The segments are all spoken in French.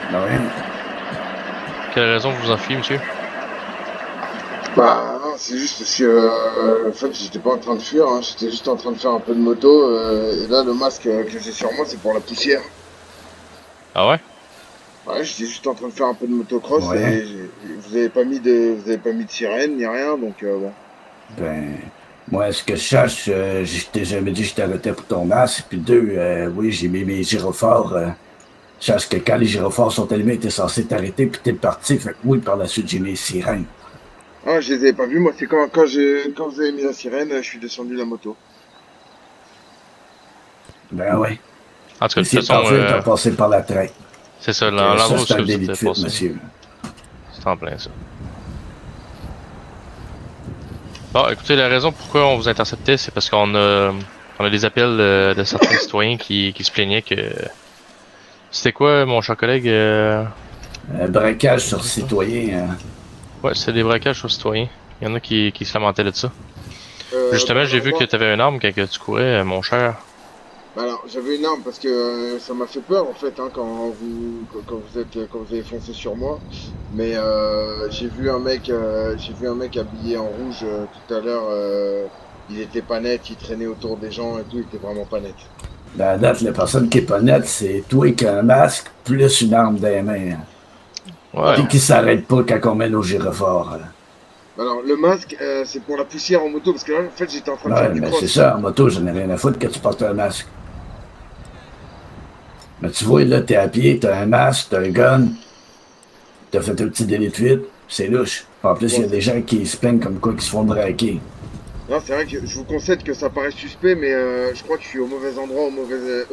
Ben ouais. Quelle raison vous en fiez, monsieur? Bah non, c'est juste parce que en fait j'étais pas en train de fuir, hein, j'étais juste en train de faire un peu de moto et là le masque que j'ai sur moi c'est pour la poussière. Ah ouais? Ouais, j'étais juste en train de faire un peu de motocross Ouais. et vous avez pas mis de sirène ni rien donc bon. Ben, moi, ce que je cherche, je t'ai jamais dit que je t'arrêtais pour ton masque. Puis deux, oui, j'ai mis mes gyrophares. Je cherche que quand les gyrophares sont allumés, t'es censé t'arrêter, puis t'es parti. Fait que oui, par la suite, j'ai mis les sirènes. Ah je les avais pas vus, moi c'est quand vous avez mis la sirène, je suis descendu de la moto. Ben oui. En tout cas, de toute Essayer de façon, t'enfuir, t'as passé par la train. c'est ça, Fait que ça, l'endroit où c'est un vous délit de êtes fuite, passé. monsieur. C'est en plein ça. Bon, écoutez, la raison pourquoi on vous interceptait, c'est parce on a des appels de certains citoyens qui se plaignaient que... C'était quoi, mon cher collègue? Un braquage sur C'est ça? citoyen. Ouais, c'était des braquages aux citoyens. Il y en a qui se lamentaient de ça. Justement, Bah j'ai alors vu que moi, t'avais une arme quand que tu courais, mon cher. bah alors j'avais une arme parce que ça m'a fait peur en fait hein, quand vous avez foncé sur moi. Mais j'ai vu un mec habillé en rouge tout à l'heure. Il était pas net, il traînait autour des gens et tout, il était vraiment pas net. La date, la personne qui est pas nette, c'est toi qui as un masque, plus une arme dans les mains. Ouais. Puis qui s'arrête pas quand on met nos gyrophares. Alors le masque, c'est pour la poussière en moto parce que là en fait j'étais en train de faire Ouais, du mais c'est cross. ça, en moto, j'en ai rien à foutre que tu portes un masque. Mais tu vois, là, t'es à pied, t'as un masque, t'as un gun, t'as fait un petit délit de fuite, c'est louche. En plus, il Bon, y a des gens qui se plaignent comme quoi qui se font braquer. non, c'est vrai que je vous concède que ça paraît suspect, mais je crois que je suis au mauvais endroit, au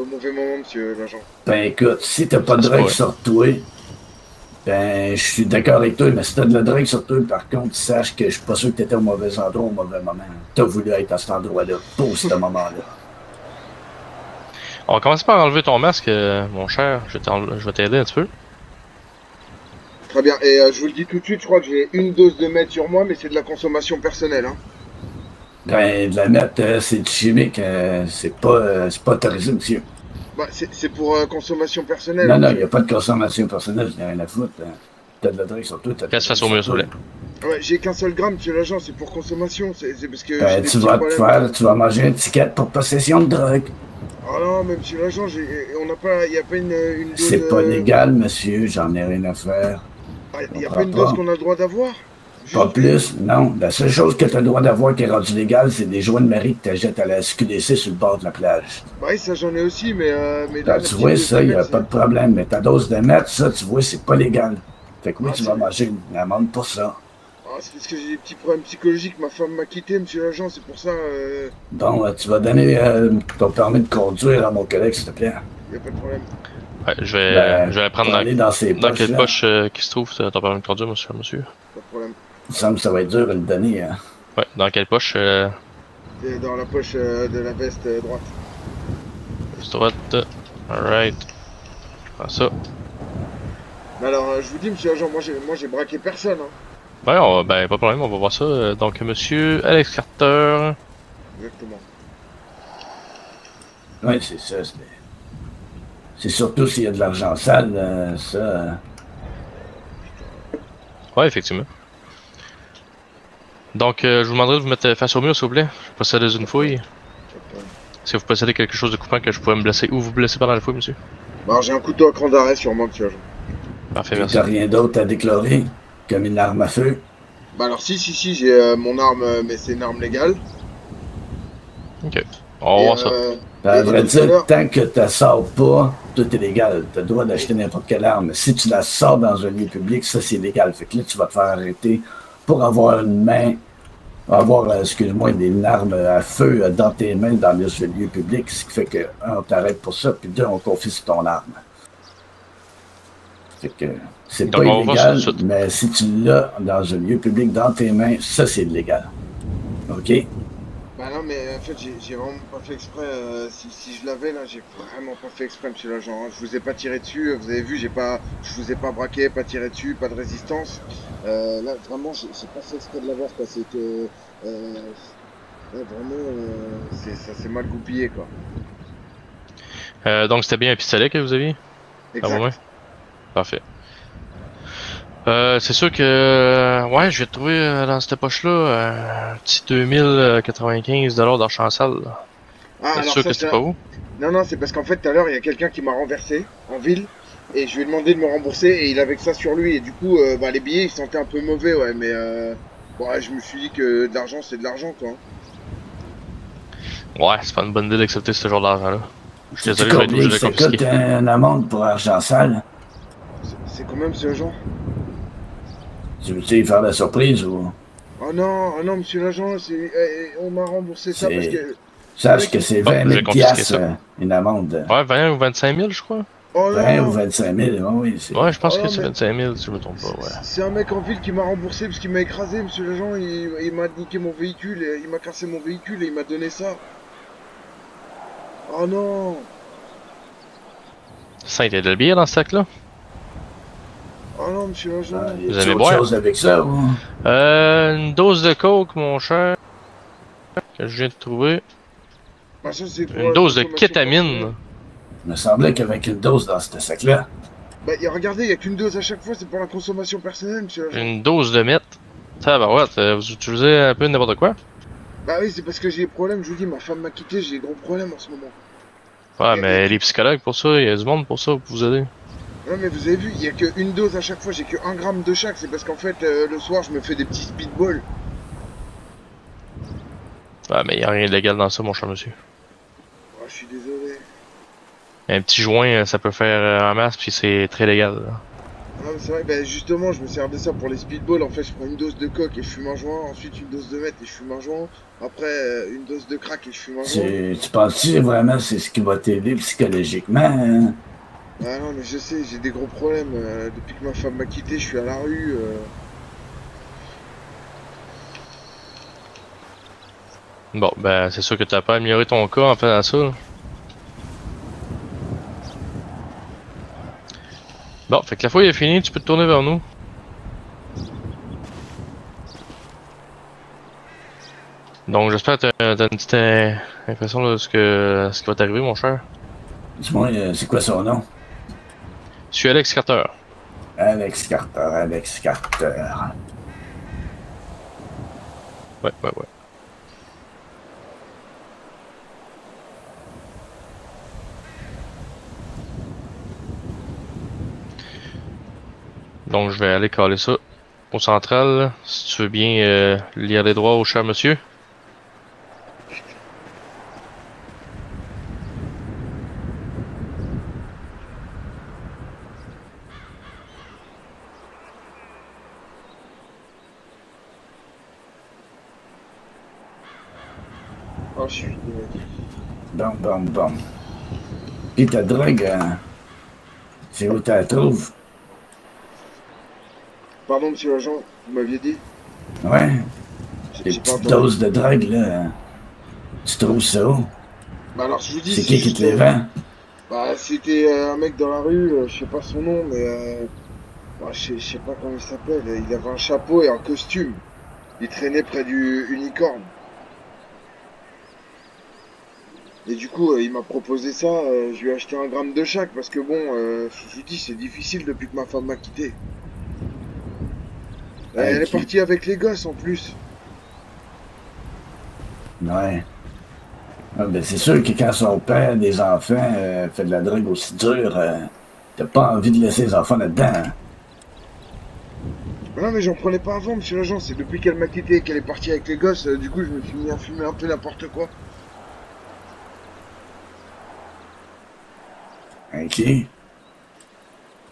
mauvais moment, monsieur l'agent. Ben écoute, si t'as pas Ça de se drogue pourrait. sur toi, ben je suis d'accord avec toi, mais si t'as de la drogue sur toi, par contre, sache que je suis pas sûr que t'étais au mauvais endroit au mauvais moment. T'as voulu être à cet endroit-là, pour ce moment-là. On va commencer par enlever ton masque, mon cher. Je vais t'aider un petit peu. Très bien, et je vous le dis tout de suite, je crois que j'ai une dose de meth sur moi, mais c'est de la consommation personnelle. Hein. Ben, de la mettre, c'est du chimique, c'est pas autorisé, monsieur. Bah, c'est pour consommation personnelle, Non, hein, non, il n'y monsieur. a pas de consommation personnelle, je n'ai rien à foutre. T'as de la drogue sur toi, t'as de la Qu'elle se drogue fasse au sur mieux, s'il vous toi. plaît. Ouais, j'ai qu'un seul gramme, monsieur l'agent, c'est pour consommation, c'est parce que j'ai Ben, des tu petits vas te problèmes. faire, tu vas manger une ticket pour possession de drogue. Oh non, mais monsieur l'agent, on n'a pas, il n'y a pas une dose, C'est pas légal, monsieur, j'en ai rien à faire. il On n'y a pas prend une dose pas. qu'on a le droit d'avoir? Pas Juste une. plus, non. La seule chose que tu as le droit d'avoir qui est rendue légale, c'est des joints de Marie que tu achètes à la SQDC sur le bord de la plage. Bah oui, ça j'en ai aussi, mais là, Ben, la tu petite vois, dose de ça, il n'y meth, a pas de problème. Mais ta dose de mètre, ça, tu vois, c'est pas légal. Fait que oui, Ah, tu vas manger une amende pour ça. c'est parce que j'ai des petits problèmes psychologiques, ma femme m'a quitté, monsieur l'agent, c'est pour ça, Bon, tu vas donner ton permis de conduire à mon collègue, s'il te plaît. y a pas de problème. Ouais, Ben, je vais la prendre pour aller dans ses dans poches, quelle là. poche qui se trouve ton permis de conduire, monsieur? Pas de problème. Il me semble que ça va être dur de le donner. Hein. Ouais, dans quelle poche? C'est dans la poche de la veste droite. Droite. Alright. Je prends ça. Mais alors, je vous dis, monsieur l'agent, moi j'ai braqué personne, hein. Ouais, ben, pas de problème, on va voir ça. Donc, monsieur Alex Carter. Exactement. Oui, c'est ça. C'est surtout s'il y a de l'argent sale, ça. Ouais, effectivement. Donc, je vous demanderai de vous mettre face au mur, s'il vous plaît. Je possède une fouille. Pas de problème. Si vous possédez quelque chose de coupant que je pourrais me blesser ou vous blesser pendant la fouille, monsieur. Bah, alors, j'ai un couteau à cran d'arrêt sur moi, monsieur l'agent. Parfait, Et merci. t'as rien d'autre à déclarer, comme une arme à feu. Bah alors si, j'ai mon arme, mais c'est une arme légale. Ok. On va Et, voir ça. À et vrai tout à dire, l'heure, tant que tu la sors pas, tout est légal. Tu as le droit d'acheter n'importe quelle arme. Si tu la sors dans un lieu public, ça c'est légal. Fait que là, tu vas te faire arrêter pour avoir une main, excuse-moi, une arme à feu dans tes mains dans le lieu public. Ce qui fait que, un, on t'arrête pour ça, puis deux, on confisque ton arme. Fait que c'est Donc, pas on va voir ça tout illégal, de suite. mais si tu l'as dans un lieu public dans tes mains, ça c'est illégal. OK? bah non mais en fait j'ai vraiment pas fait exprès. Si je l'avais là, j'ai vraiment pas fait exprès, monsieur l'agent. Hein. Je vous ai pas tiré dessus. Vous avez vu, je vous ai pas braqué, pas tiré dessus, pas de résistance. Là vraiment, j'ai pas fait exprès de l'avoir quoi. C'est que là, vraiment, ça s'est mal goupillé quoi. Donc, c'était bien un pistolet que vous aviez? À vos mains? Exact. Parfait. C'est sûr que ouais, je vais te trouver dans cette poche-là un petit 2095 d'argent sale. Ah, C'est alors sûr ça, que c'était pas vous? Non, non, c'est parce qu'en fait, tout à l'heure, il y a quelqu'un qui m'a renversé en ville. Et je lui ai demandé de me rembourser et il avait que ça sur lui. Et du coup, bah, les billets, ils sentaient un peu mauvais, ouais. Mais bon, ouais, je me suis dit que de l'argent, c'est de l'argent, quoi. Ouais, c'est pas une bonne idée d'accepter ce genre d'argent-là. Je suis Sais-tu désolé, je vais être combien obligé que de ça le confisquer. coûte une amende pour argent sale? C'est quand même ce genre. Tu veux-tu faire la surprise ou... Oh non, monsieur l'agent, on m'a remboursé ça parce C'est... que. Sache que c'est Ah, 20 je 000 vais confisquer piastres, ça. une amende. Ouais, 20 ou 25 000, je crois. Oh 20 ou non! 25 000, oui, c'est... Ouais, je pense Oh que non, c'est mais 25 000, si je me trompe pas, ouais. c'est un mec en ville qui m'a remboursé parce qu'il m'a écrasé, monsieur l'agent. Il m'a niqué mon véhicule, il m'a cassé mon véhicule et il m'a donné ça. Oh non! Ça, il y a de la bière dans ce sac-là? Oh non, monsieur l'agent. Ah, y Vous a aimez autre boire? chose avec ça, ou... Une dose de coke, mon cher, que je viens de trouver. Bah, ça, c'est pour Une la dose de consommation kétamine. personnelle. Il me semblait qu'avec une dose dans ce sac-là. Bah, regardez, il n'y a qu'une dose à chaque fois, c'est pour la consommation personnelle, monsieur l'agent. Une dose de meth. Ça, bah ouais, vous utilisez un peu n'importe quoi? Bah oui, c'est parce que j'ai des problèmes, je vous dis, ma femme m'a quitté, j'ai des gros problèmes en ce moment. Ouais, mais les psychologues pour ça, il y a du monde pour ça, pour vous aider. Non mais vous avez vu, il n'y a qu'une dose à chaque fois, j'ai que 1 gramme de chaque, c'est parce qu'en fait, le soir, je me fais des petits speedballs. Ouais, mais il y a rien de légal dans ça, mon cher monsieur. Oh, je suis désolé. Un petit joint, ça peut faire en masse, puis c'est très légal. Là. Non mais c'est vrai, bah justement, je me sers de ça pour les speedballs, en fait, je prends une dose de coke et je fume un joint, ensuite une dose de meth et je fume un joint, après une dose de crack et je fume un joint. Tu penses-tu vraiment que c'est ce qui va t'aider psychologiquement, hein? Ah non mais je sais, j'ai des gros problèmes, depuis que ma femme m'a quitté, je suis à la rue. Bon, ben, c'est sûr que t'as pas amélioré ton cas en faisant ça. Là. Bon, fait que la fouille est finie, tu peux te tourner vers nous. Donc, j'espère que t'as une petite impression de ce qui va t'arriver, mon cher. Dis-moi, c'est quoi son nom? Je suis Alex Carter. Alex Carter, Alex Carter. Ouais. Donc, je vais aller caler ça au central. Si tu veux bien lire les droits au cher monsieur. Oh, je suis... Bon. Puis ta drogue, c'est où tu la trouves? Pardon, monsieur l'agent, vous m'aviez dit? Ouais, J'ai des pas petites entendu. doses de drogue, là. Tu trouves ça où? Bah alors, je vous dis, C'est qui juste, te les vend? Bah, c'était un mec dans la rue, je sais pas son nom, mais bah, je sais pas comment il s'appelle. Il avait un chapeau et un costume. Il traînait près du unicorne. Et du coup, il m'a proposé ça. Je lui ai acheté 1 gramme de chaque parce que bon, je vous dis, c'est difficile depuis que ma femme m'a quitté. Elle est partie avec les gosses en plus. Ouais. Ah, ben c'est sûr que quand son père, des enfants, fait de la drogue aussi dure, t'as pas envie de laisser les enfants là-dedans. Hein? Non mais j'en prenais pas avant, monsieur l'agent. C'est depuis qu'elle m'a quitté et qu'elle est partie avec les gosses, du coup je me suis mis à fumer un peu n'importe quoi. OK.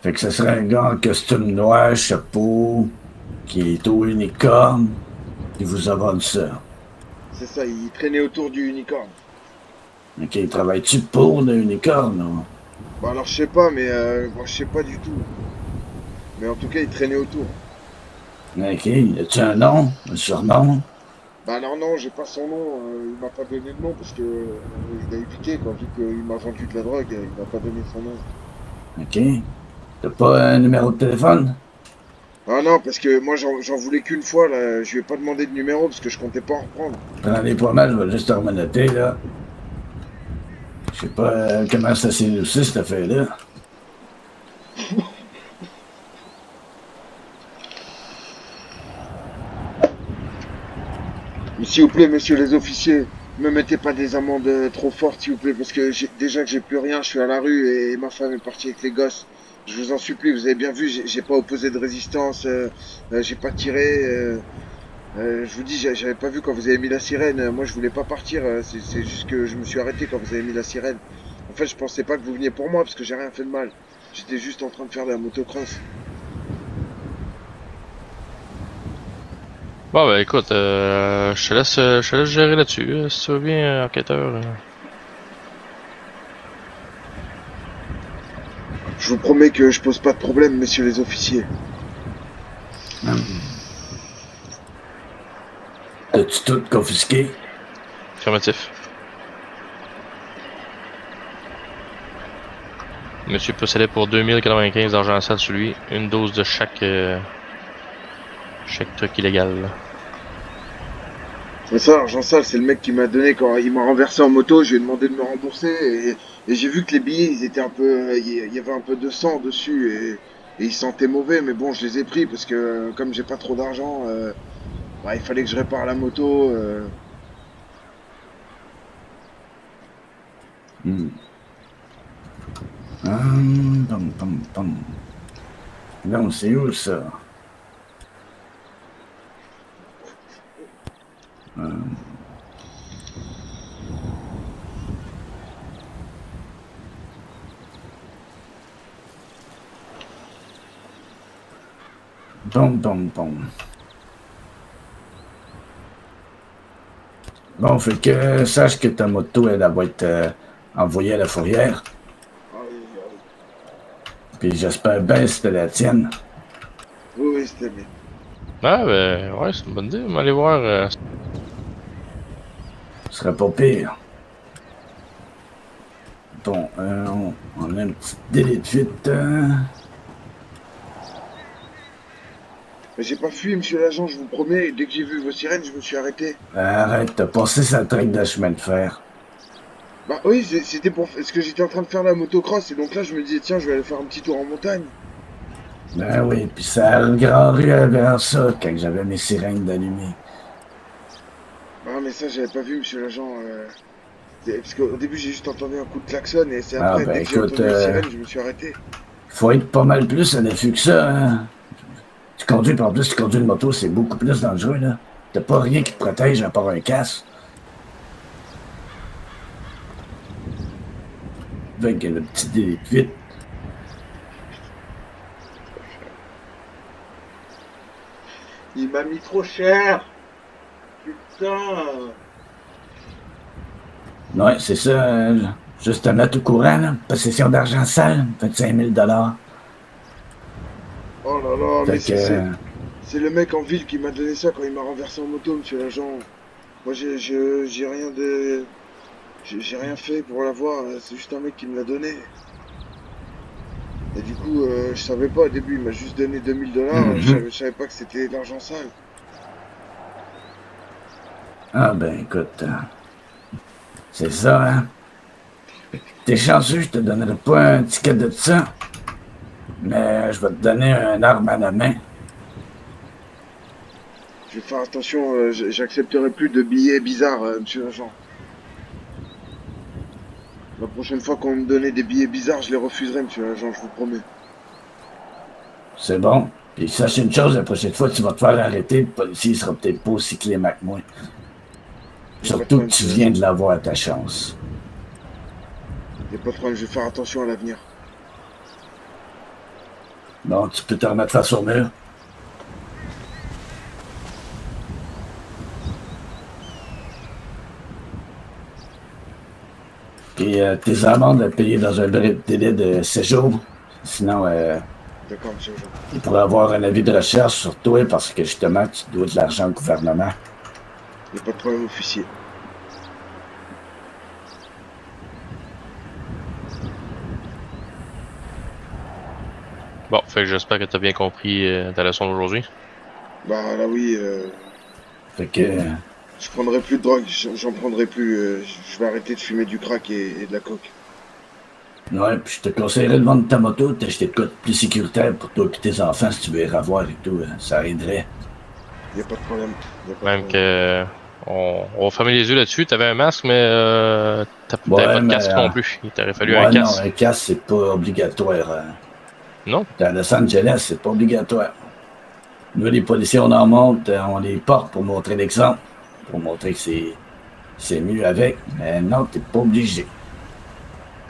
Fait que ce serait un gars en costume noir, chapeau, qui est au unicorne, qui vous a vendu ça. C'est ça, il traînait autour du unicorne. OK, travailles-tu pour le unicorne, ou? Bah alors je sais pas, mais moi je sais pas du tout. Mais en tout cas, il traînait autour. OK, as-tu un nom, un surnom? Bah alors non, j'ai pas son nom, il m'a pas donné de nom parce que je l'ai piqué quoi, vu qu'il m'a vendu de la drogue, il m'a pas donné son nom. OK. T'as pas un numéro de téléphone? Ah non, parce que moi j'en voulais qu'une fois, là, je lui ai pas demandé de numéro parce que je comptais pas en reprendre. Prends-les pas mal, je vais juste te remenoter, là. Je sais pas comment ça s'est aussi, cette affaire-là. S'il vous plaît, messieurs les officiers, me mettez pas des amendes trop fortes, s'il vous plaît, parce que déjà que j'ai plus rien, je suis à la rue et ma femme est partie avec les gosses. Je vous en supplie, vous avez bien vu, j'ai pas opposé de résistance, j'ai pas tiré. Je vous dis, j'avais pas vu quand vous avez mis la sirène. Moi, je voulais pas partir. C'est juste que je me suis arrêté quand vous avez mis la sirène. En fait, je pensais pas que vous veniez pour moi parce que j'ai rien fait de mal. J'étais juste en train de faire de la motocross. Bon, ben écoute, je te laisse gérer là-dessus. Si tu veux bien, enquêteur. Je vous promets que je pose pas de problème, messieurs les officiers. As-tu tout confisqué? Affirmatif. Monsieur possédait pour 2095 d'argent sale sur lui, une dose de chaque truc illégal. Mais ça, l'argent sale, c'est le mec qui m'a donné quand il m'a renversé en moto. Je lui ai demandé de me rembourser et j'ai vu que les billets, ils étaient un peu, il y avait un peu de sang dessus et ils sentaient mauvais. Mais bon, je les ai pris parce que comme j'ai pas trop d'argent, bah, il fallait que je répare la moto. Non, c'est où ça? Bon, fait que sache que ta moto, elle va être envoyée à la fourrière. Puis j'espère bien que c'était la tienne. Oui, c'était bien. Ah, ben, ouais, c'est une bonne idée. On va aller voir. Ce serait pas pire. Bon, on a un petit délai de fuite. Mais j'ai pas fui, monsieur l'agent, je vous promets. Dès que j'ai vu vos sirènes, je me suis arrêté. Arrête, t'as passé sa traque de chemin de fer. Bah oui, c'était pour... Parce que j'étais en train de faire la motocross et donc là, je me disais, tiens, je vais aller faire un petit tour en montagne. Ben oui, puis ça a une grande rue vers ça quand j'avais mes sirènes d'allumées. Ah, mais ça, j'avais pas vu, monsieur l'agent. Parce qu'au début, j'ai juste entendu un coup de klaxon et c'est après, ben dès que j'ai écoute, entendu les sirènes, je me suis arrêté. Faut être pas mal plus à l'affût que ça, hein. Tu conduis, par plus, tu conduis une moto, c'est beaucoup plus dangereux, là. T'as pas rien qui te protège à part un casque. Avec le petit délai de fuite. Il m'a mis trop cher. Putain. Ouais, c'est ça. Juste un note au courant, là. Possession d'argent sale, 25 000 $. Oh là là, mais Fait que... c'est le mec en ville qui m'a donné ça quand il m'a renversé en moto, monsieur l'agent. Moi, j'ai rien de... J'ai rien fait pour l'avoir, c'est juste un mec qui me l'a donné. Et du coup, je savais pas au début, il m'a juste donné 2000 $, je savais pas que c'était de l'argent sale. Ah ben écoute, c'est ça, hein. T'es chanceux, je te donnerai pas un ticket de ça, mais je vais te donner une arme à la main. Je vais faire attention, j'accepterai plus de billets bizarres, monsieur l'agent. La prochaine fois qu'on me donnait des billets bizarres, je les refuserai, monsieur l'agent, je vous promets. C'est bon. Puis sache une chose, la prochaine fois que tu vas te faire arrêter, le policier sera peut-être pas aussi clément que moi. Surtout que tu viens de l'avoir à ta chance. Y'a pas de problème, je vais faire attention à l'avenir. Bon, tu peux te remettre face au mur. Puis tes amendes à payer dans un délai de 7 jours. Sinon, D'accord, monsieur l'agent. il pourrait avoir un avis de recherche sur toi parce que justement, tu dois de l'argent au gouvernement. Y'a pas de problème, officier. Bon, fait que j'espère que t'as bien compris ta leçon d'aujourd'hui. Bah là oui, Fait que... je prendrai plus de drogue, j'en prendrai plus. Je vais arrêter de fumer du crack et de la coke. Ouais, puis je te conseillerais de vendre ta moto, t'acheter de quoi de plus sécuritaire pour toi et tes enfants si tu veux les revoir et tout. Ça aiderait. Y'a pas de problème. Même que On va fermer les yeux là-dessus. T'avais un masque, mais t'avais Ouais, pas de mais, casque non plus. Il t'aurait fallu ouais, un non, casque. un casque, c'est pas obligatoire. Non? À Los Angeles, c'est pas obligatoire. Nous, les policiers, on en monte, on les porte pour montrer l'exemple, pour montrer que c'est mieux avec. Mais non, t'es pas obligé.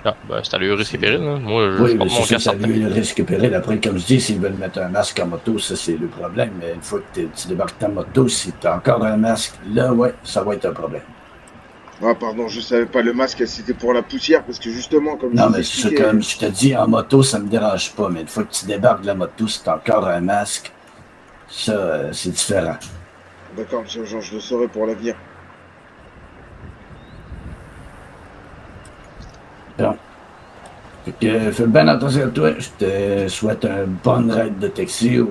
Ah, ben, c'est à le risque et péril. Hein. Moi, je Oui, mais porte mon c'est ça, casque ça certain. lui risque péril. Après, comme je dis, s'ils veulent mettre un masque en moto, ça, c'est le problème. Mais une fois que tu débarques ta moto, si t'as encore un masque, là, ouais, ça va être un problème. Ah, pardon, je savais pas, le masque, c'était pour la poussière, parce que justement, comme je Non, vous mais c'est ça, expliquais... comme je te dis, en moto, ça me dérange pas. Mais une fois que tu débarques de la moto, si t'as encore un masque, ça, c'est différent. D'accord, monsieur Jean, je le saurai pour l'avenir. Bon. Fait que fais bien attention à toi. Je te souhaite un bon ride de taxi ou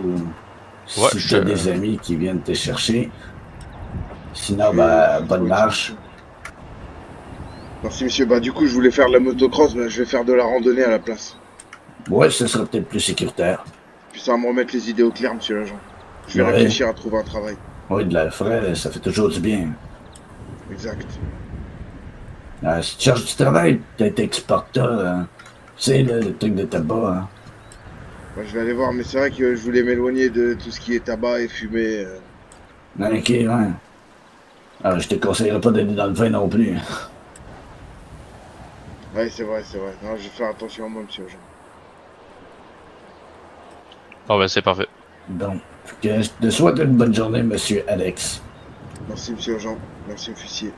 Ouais, si tu as des amis qui viennent te chercher. Sinon, bonne Ouais, marche. Merci, monsieur. Bah, du coup, je voulais faire de la motocross, mais je vais faire de la randonnée à la place. Ouais, ce sera peut-être plus sécuritaire. Puis ça va me remettre les idées au clair, monsieur l'agent. Je vais Ouais. réfléchir à trouver un travail. Oui, de l'air frais, ça fait toujours du bien. Exact. Si tu cherches du travail, peut-être exporteur. Tu sais, là, le truc de tabac. Hein. Bah, je vais aller voir, mais c'est vrai que je voulais m'éloigner de tout ce qui est tabac et fumée. Ok, ouais. Alors, je te conseillerais pas d'aller dans le vin non plus. Ouais, c'est vrai, c'est vrai. Non, je vais faire attention à moi, monsieur l'agent. Bon, ben, c'est parfait. Donc, je te souhaite une bonne journée, monsieur Alex. Merci, monsieur l'agent. Merci, officier.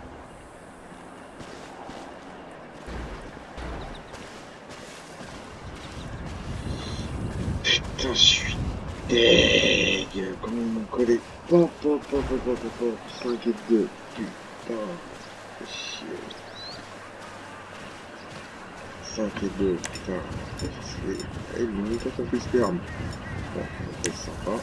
Putain, je suis deg. Comment ils m'ont collé. 5 et 2. Putain. Chier. 5 et 2. Putain. C'est limite à fait sperme. Bon, c'est sympa.